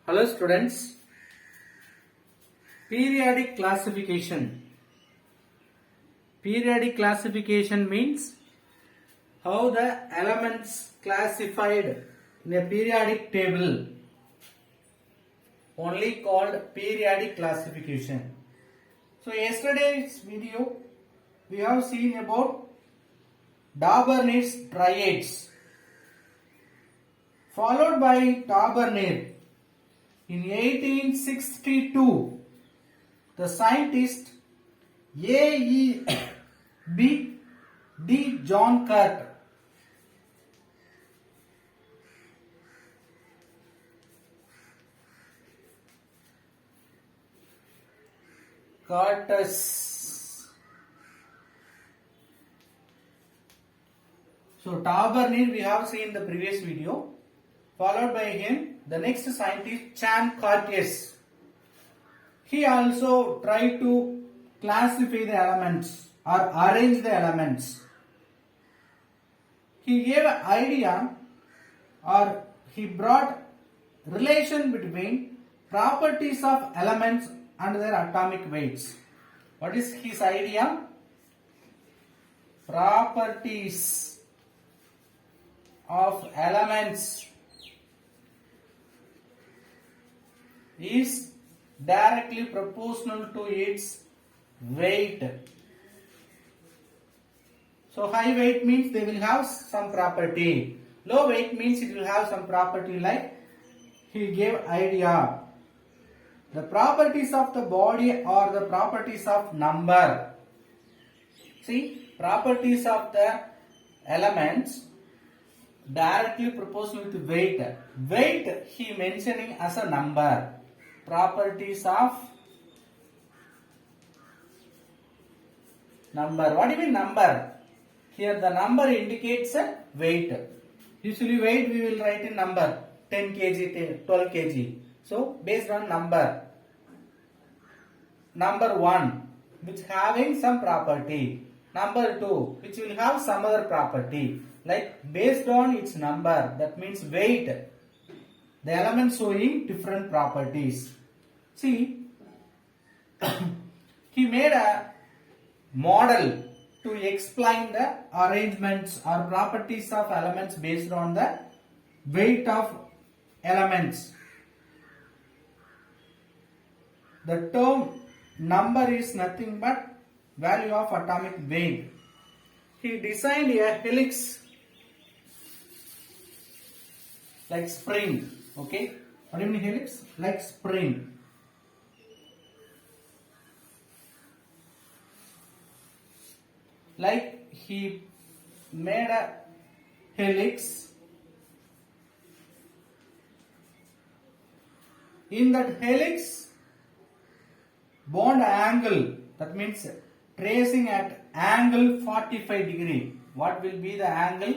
Hello students, periodic classification. Periodic classification means how the elements classified in a periodic table, only called periodic classification. So yesterday's video we have seen about Daubernet's triads, followed by Taberner. In 1862, the scientist A. E. B. D. John Carter So Taberner we have seen in the previous video, followed by him the next scientist Chan Cartier. He also tried to classify the elements or arrange the elements. He gave an idea or he brought relation between properties of elements and their atomic weights. What is his idea? Properties of elements is directly proportional to its weight. So high weight means they will have some property. Low weight means it will have some property, like he gave idea. The properties of the body or the properties of number. See, properties of the elements directly proportional to weight. Weight he mentioning as a number. Properties of number. What do you mean number? Here the number indicates a weight. Usually weight we will write in number 10 kg, 12 kg. So based on number. Number 1 which having some property. Number 2 which will have some other property. Like based on its number, that means weight. The elements showing different properties. See, he made a model to explain the arrangements or properties of elements based on the weight of elements. The term number is nothing but value of atomic weight. He designed a helix like spring. Okay, what do you mean helix? Like spring. Like he made a helix. In that helix, bond angle, that means tracing at angle 45 degree. What will be the angle?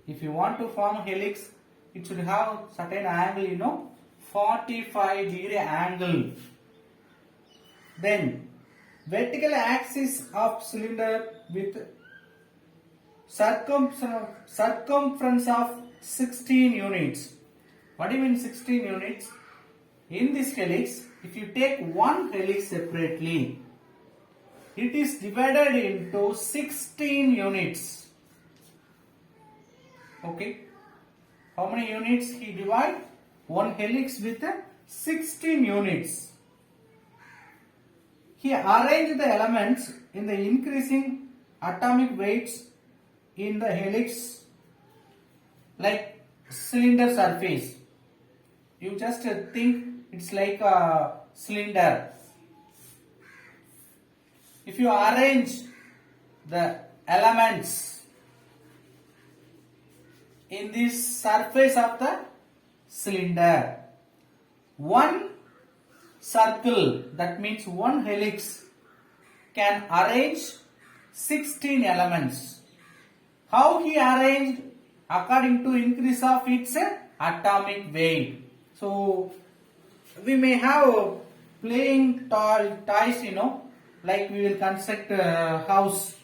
If you want to form helix, it should have certain angle, 45 degree angle. Then vertical axis of cylinder with circumference of 16 units. What do you mean 16 units? In this helix, if you take one helix separately, it is divided into 16 units. Okay. How many units he divide? One helix with 16 units. He arranged the elements in the increasing atomic weights in the helix like cylinder surface. You just think it's like a cylinder. If you arrange the elements in this surface of the cylinder, one circle, that means one helix, can arrange 16 elements. How he arranged? According to increase of its atomic weight. So we may have playing toys, like we will construct a house.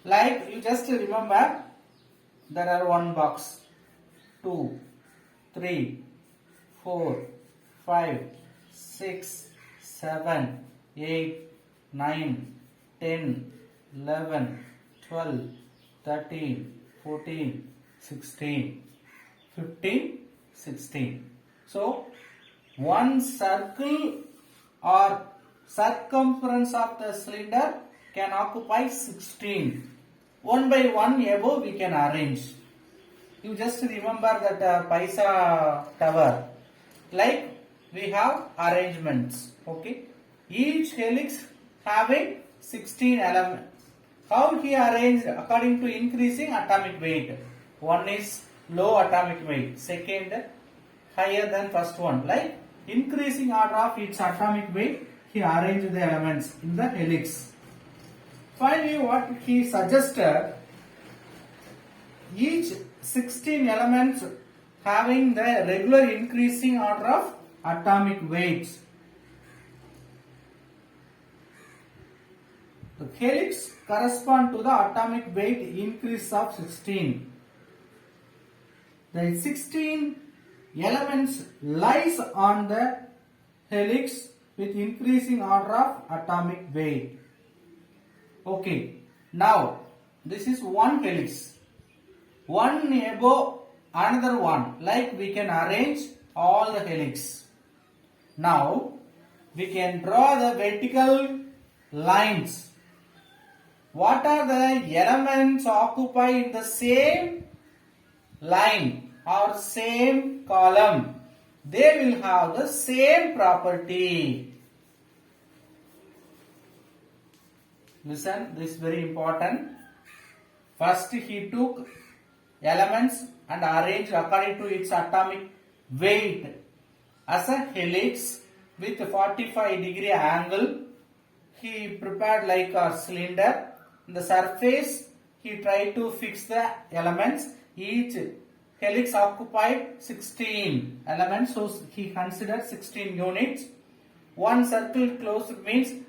Like you just remember, there are 1 box, 2, 3, 4, 5, 6, 7, 8, 9, 10, 11, 12, 13, 14, 16, 15, 16. So, one circle or circumference of the cylinder can occupy 16. One by one above we can arrange. You just remember that Pisa tower. Like we have arrangements. Okay. Each helix having 16 elements. How he arranged according to increasing atomic weight. One is low atomic weight. Second higher than first one. Like increasing order of its atomic weight, he arranged the elements in the helix. Finally, what he suggested, each 16 elements having the regular increasing order of atomic weights. The helix correspond to the atomic weight increase of 16. The 16 elements lies on the helix with increasing order of atomic weight. Okay, now this is one helix. One above another one, like we can arrange all the helix. Now we can draw the vertical lines. What are the elements occupy in the same line or same column? They will have the same property. Listen, this is very important. First he took elements and arranged according to its atomic weight as a helix with 45-degree angle. He prepared like a cylinder. In the surface he tried to fix the elements. Each helix occupied 16 elements, so he considered 16 units. One circle closed means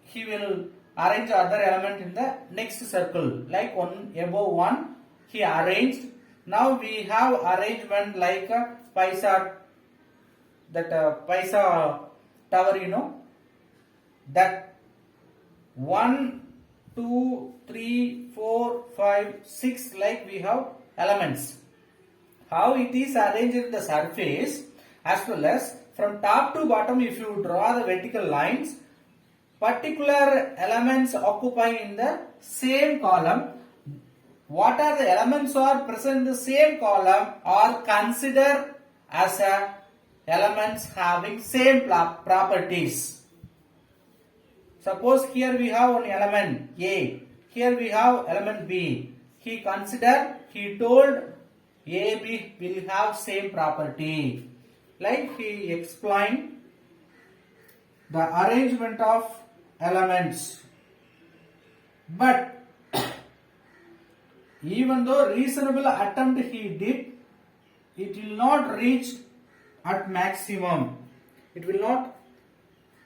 he will arrange other element in the next circle, like one above one he arranged. Now we have arrangement like a Pisa, that Pisa tower, you know, that 1, 2, 3, 4, 5, 6, like we have elements. How it is arranged in the surface, as well as from top to bottom, if you draw the vertical lines, particular elements occupy in the same column. What are the elements are present in the same column are considered as elements having same properties. Suppose here we have one element A, here we have element B. He told A, B will have same property. Like he explained the arrangement of elements. But even though reasonable attempt he did, it will not reach at maximum. It will not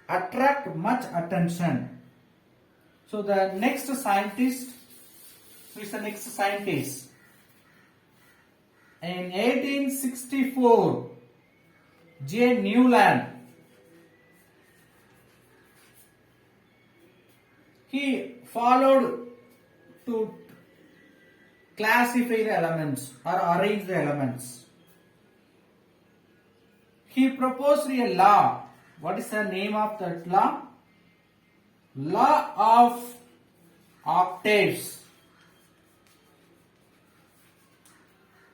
attract much attention. So the next scientist, who is the next scientist? In 1864, J. Newland, he followed to classify the elements or arrange the elements. He proposed a law. What is the name of that law? Law of octaves.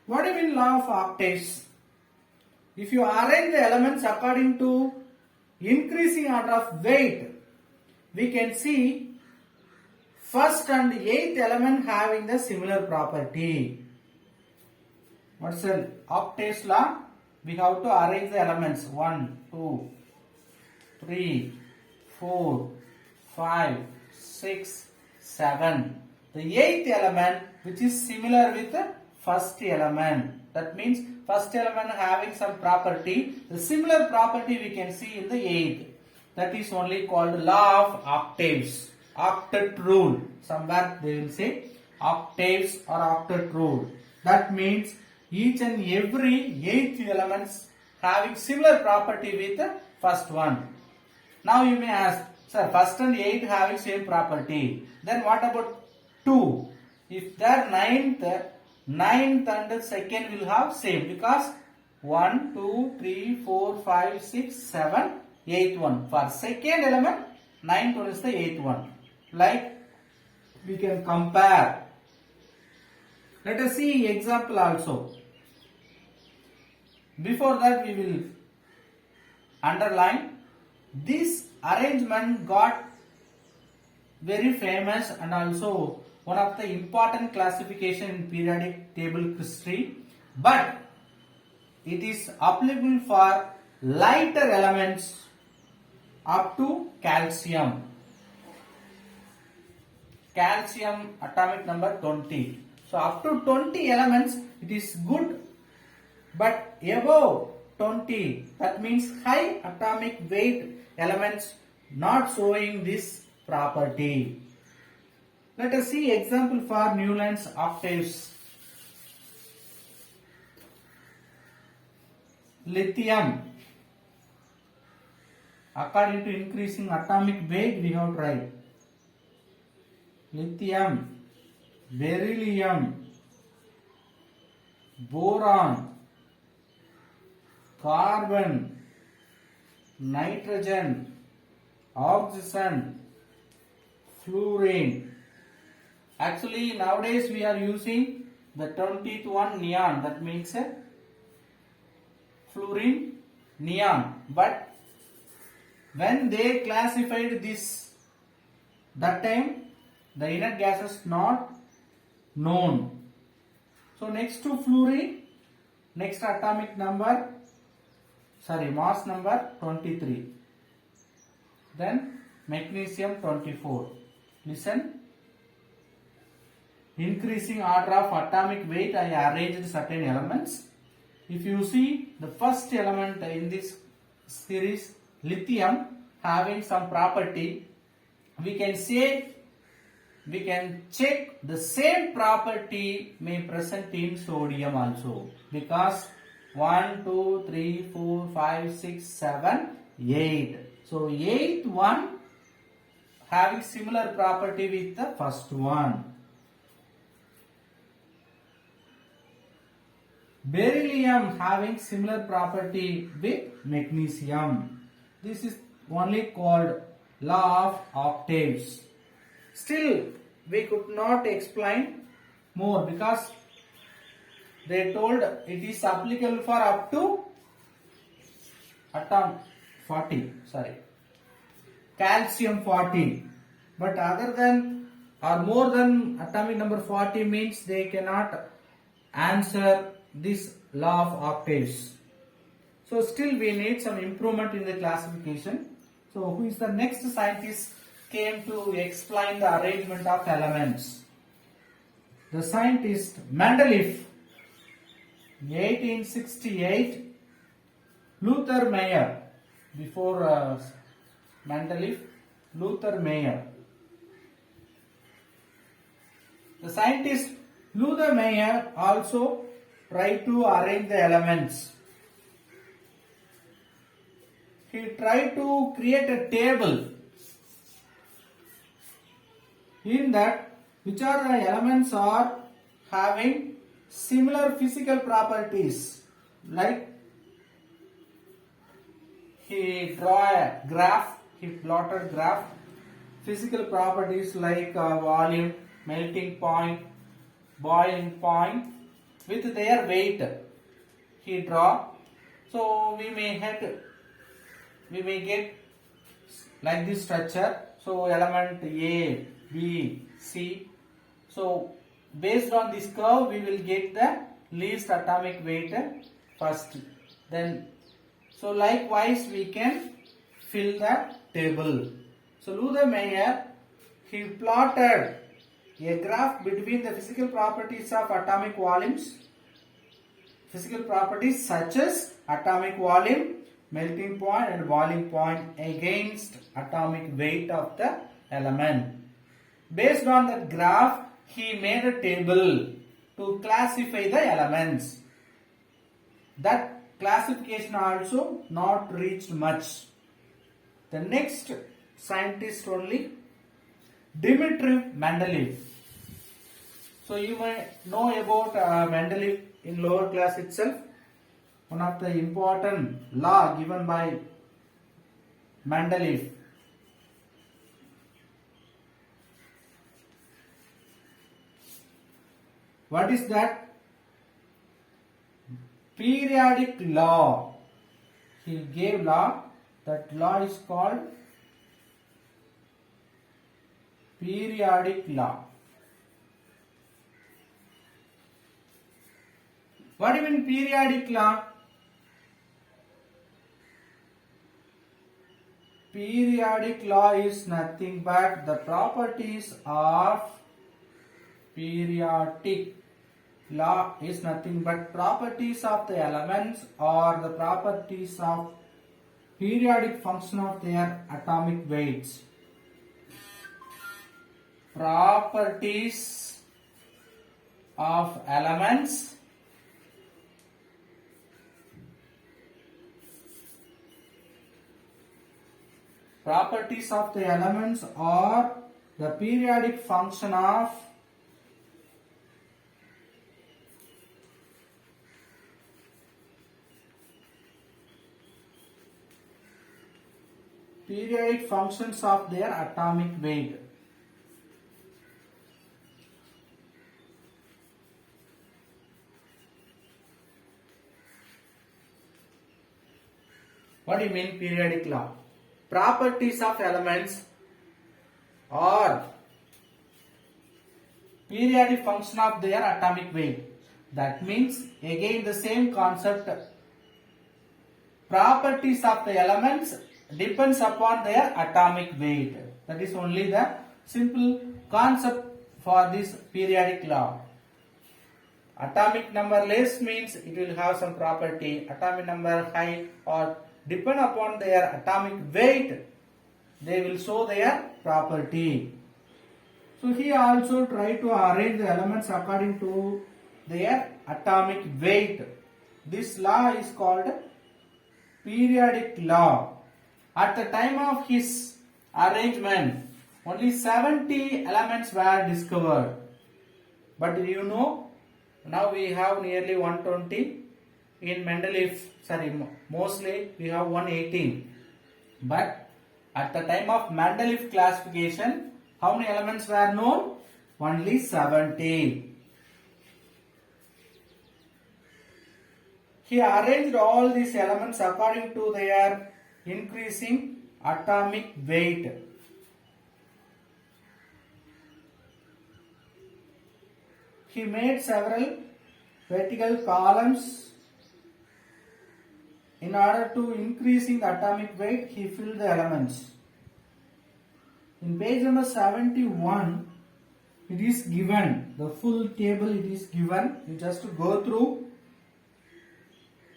What do you mean law of octaves? If you arrange the elements according to increasing order of weight, we can see first and eighth element having the similar property. What's the octaves law? We have to arrange the elements 1, 2, 3, 4, 5, 6, 7. The eighth element which is similar with the first element. That means first element having some property. The similar property we can see in the eighth. That is only called law of octaves. Octet rule. Somewhere they will say octaves or octet rule. That means each and every eighth elements having similar property with the first one. Now you may ask, sir, first and 8 having same property. Then what about 2? If their ninth and second will have same, because 1, 2, 3, 4, 5, 6, 7, 8th one. For second element, 9th one is the 8th one. Like we can compare. Let us see example also. Before that we will underline. This arrangement got very famous and also one of the important classification in periodic table history, but it is applicable for lighter elements up to calcium. Calcium atomic number 20. So up to 20 elements it is good, but above 20, that means high atomic weight elements not showing this property. Let us see example for Newland's octaves. Lithium. According to increasing atomic weight, we have tried. Lithium, beryllium, boron, carbon, nitrogen, oxygen, fluorine. Actually, nowadays we are using the 20th one, neon. That means fluorine, neon. But when they classified this, that time the inert gases not known. So next to fluorine, next atomic number, mass number 23. Then magnesium 24. Listen. Increasing order of atomic weight, I arranged certain elements. If you see the first element in this series, lithium, having some property, we can check the same property may present in sodium also, because 1, 2, 3, 4, 5, 6, 7, 8. So 8th one having similar property with the first one. Beryllium having similar property with magnesium. This is only called law of octaves. Still, we could not explain more because they told it is applicable for up to atom 40. Calcium 40. But other than or more than atomic number 40 means they cannot answer this law of octaves. So still we need some improvement in the classification. So who is the next scientist came to explain the arrangement of elements? The scientist Mendeleev, 1868. Luther Meyer, before Mendeleev, Luther Meyer. The scientist Luther Meyer also tried to arrange the elements. He tried to create a table in that which are the elements are having similar physical properties. Like he draw a graph, he plotted graph, physical properties like volume, melting point, boiling point with their weight. He draw. So we may get like this structure. So element A, B, C. So based on this curve we will get the least atomic weight first. Then so likewise we can fill the table. So Luther Meyer, he plotted a graph between the physical properties of atomic volumes, physical properties such as atomic volume, melting point and boiling point against atomic weight of the element. Based on that graph, he made a table to classify the elements. That classification also not reached much. The next scientist only, Dmitry Mendeleev. So you may know about Mendeleev in lower class itself. One of the important law given by Mendeleev. What is that? Periodic law. He gave law. That law is called periodic law. What do you mean periodic law? Periodic law is nothing but the properties of periodic law is nothing but properties of the elements or the properties of periodic function of their atomic weights. Properties of elements or the periodic function of periodic functions of their atomic weight. What do you mean periodic law? Properties of elements or periodic function of their atomic weight. That means again the same concept. Properties of the elements depends upon their atomic weight. That is only the simple concept for this periodic law. Atomic number less means it will have some property. Atomic number high or depend upon their atomic weight, they will show their property. So he also try to arrange the elements according to their atomic weight. This law is called periodic law. At the time of his arrangement, only 70 elements were discovered. But you know, now we have nearly 120. In Mendeleev, mostly we have 118. But at the time of Mendeleev classification, how many elements were known? Only 70. He arranged all these elements according to their increasing atomic weight. He made several vertical columns. In order to increasing the atomic weight, he filled the elements. In page number 71, it is given, the full table it is given. You just go through.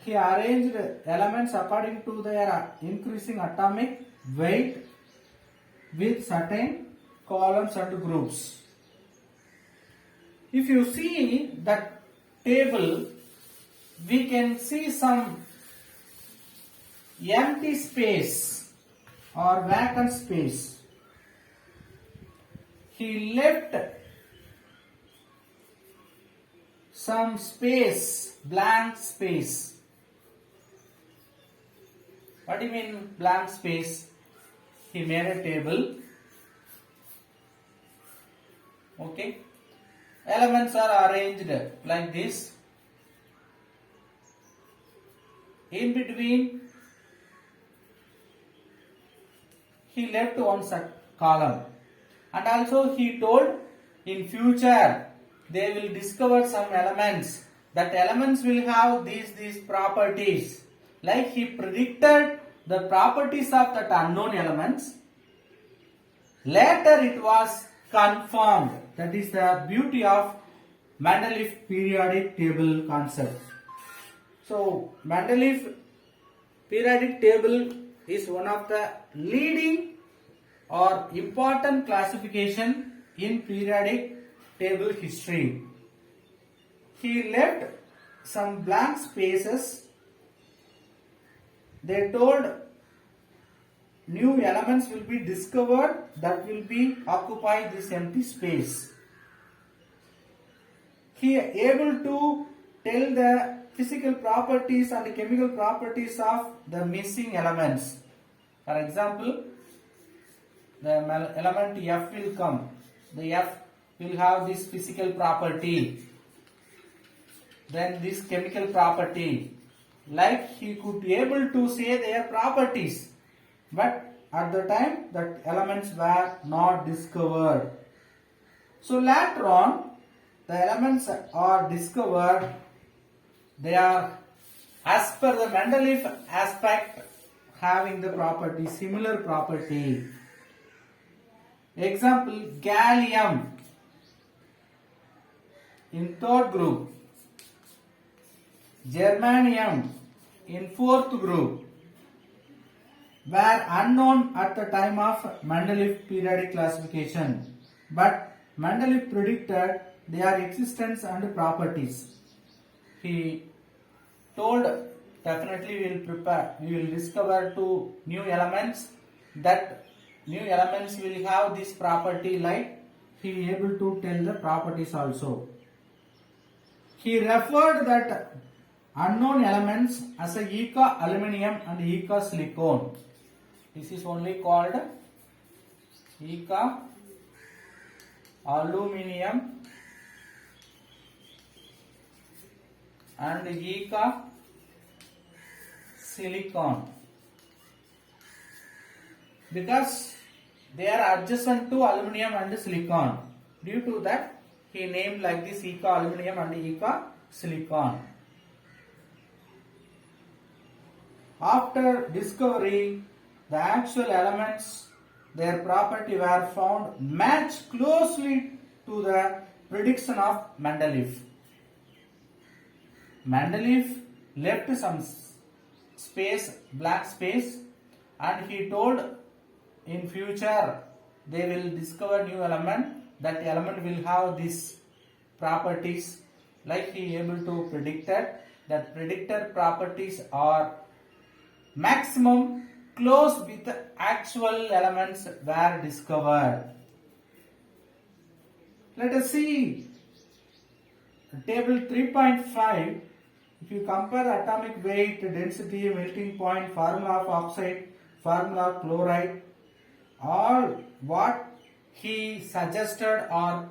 He arranged elements according to their increasing atomic weight with certain columns and groups. If you see that table, we can see some empty space or vacant space. He left some space, blank space. What do you mean blank space? He made a table. Okay. Elements are arranged like this. In between, he left one column, and also he told in future they will discover some elements. That elements will have these properties. Like he predicted the properties of that unknown elements. Later it was confirmed. That is the beauty of Mendeleev periodic table concept. So Mendeleev periodic table is one of the leading or important classification in periodic table history. He left some blank spaces they told new elements will be discovered that will be occupy this empty space. He able to tell the physical properties and the chemical properties of the missing elements. For example, the element F will come. The F will have this physical property, then this chemical property. Like he could be able to say their properties, but at the time that elements were not discovered. So later on, the elements are discovered. They are as per the Mendeleev aspect having the property, similar property. Example, gallium in third group, germanium in fourth group were unknown at the time of Mendeleev periodic classification, but Mendeleev predicted their existence and properties. He told definitely we will discover two new elements, that new elements will have this property, like he able to tell the properties also. He referred that unknown elements as a Eka aluminium and Eka silicon. This is only called Eka aluminium and Eka silicon, because they are adjacent to aluminium and silicon. Due to that, he named like this Eka aluminium and Eka silicon. After discovery, the actual elements, their property were found match closely to the prediction of Mendeleev. Mendeleev left some space, blank space, and he told in future they will discover new element, that element will have these properties, like he able to predicted that predicted properties are maximum close with the actual elements were discovered. Let us see table 3.5. If you compare atomic weight, density, melting point, formula of oxide, formula of chloride, all what he suggested or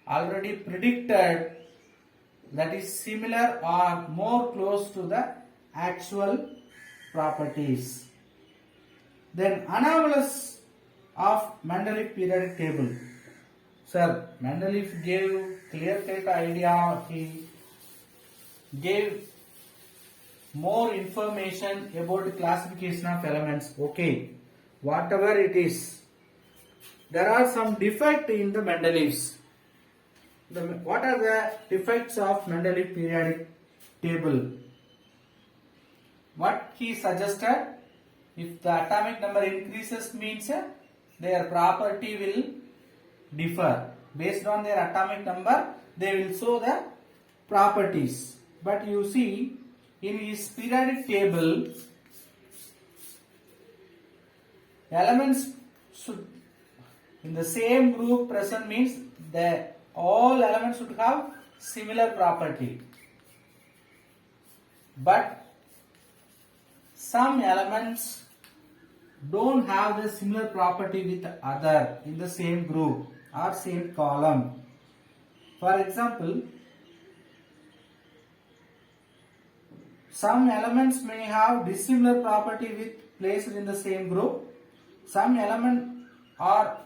already predicted, that is similar or more close to the actual properties. Then anomalous of Mendeleev periodic table. Sir, Mendeleev gave clear-cut idea. He gave more information about the classification of elements. Okay, whatever it is, there are some defects in the Mendeleev's. What are the defects of Mendeleev periodic table? What he suggested, if the atomic number increases means their property will differ. Based on their atomic number, they will show the properties. But you see, in his periodic table, elements should in the same group present means that all elements should have similar property. But some elements don't have the similar property with other in the same group or same column. For example, some elements may have dissimilar property with placed in the same group. Some elements are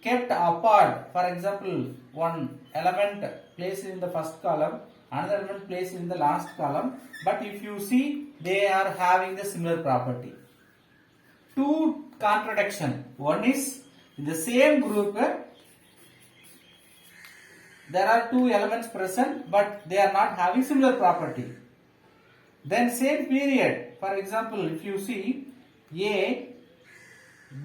kept apart. For example, one element placed in the first column, another element placed in the last column. But if you see, they are having the similar property. Two contradiction. One is in the same group, there are two elements present, but they are not having similar property. Then same period. For example, if you see A,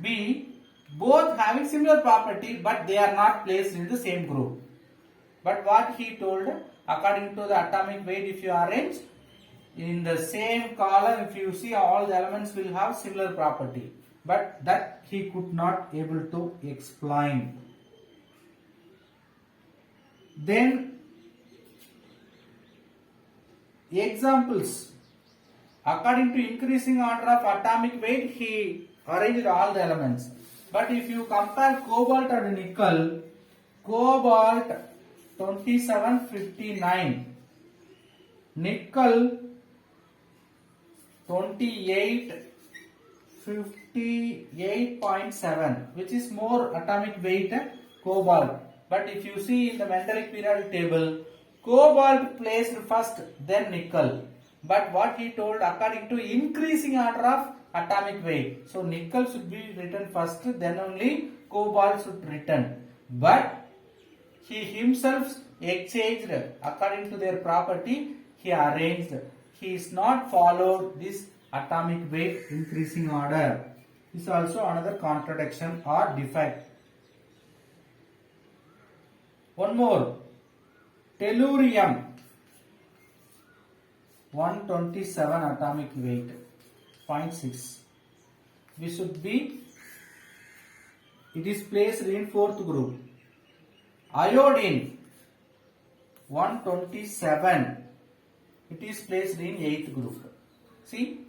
B, both having similar property, but they are not placed in the same group. But what he told, according to the atomic weight, if you arrange, in the same column, if you see, all the elements will have similar property, but that he could not able to explain. Then examples. According to increasing order of atomic weight, he arranged all the elements. But if you compare cobalt and nickel, cobalt 2759, nickel 2858.7, which is more atomic weight cobalt. But if you see in the Mendelic periodic table, cobalt placed first, then nickel. But what he told, according to increasing order of atomic weight, so nickel should be written first, then only cobalt should be written. But he himself exchanged according to their property. He arranged. He is not followed this atomic weight increasing order. This is also another contradiction or defect. One more. Tellurium 127 atomic weight 0.6. We should be, it is placed in fourth group. Iodine 127, it is placed in 8th group. See,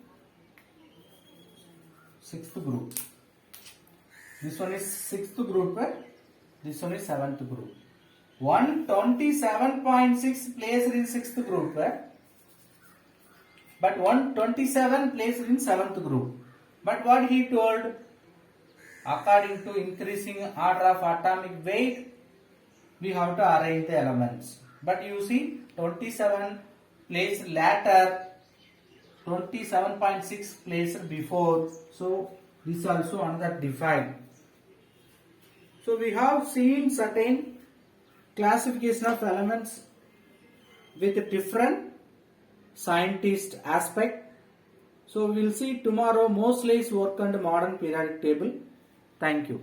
6th group. This one is 6th group, this one is 7th group. 127.6 placed in 6th group, but 127 placed in 7th group. But what he told, according to increasing order of atomic weight, we have to arrange the elements. But you see, 27 placed later, 27.6 placed before. So this is also another defect. So we have seen certain classification of elements with different scientist aspect. So we will see tomorrow Mosley's work on the modern periodic table. Thank you.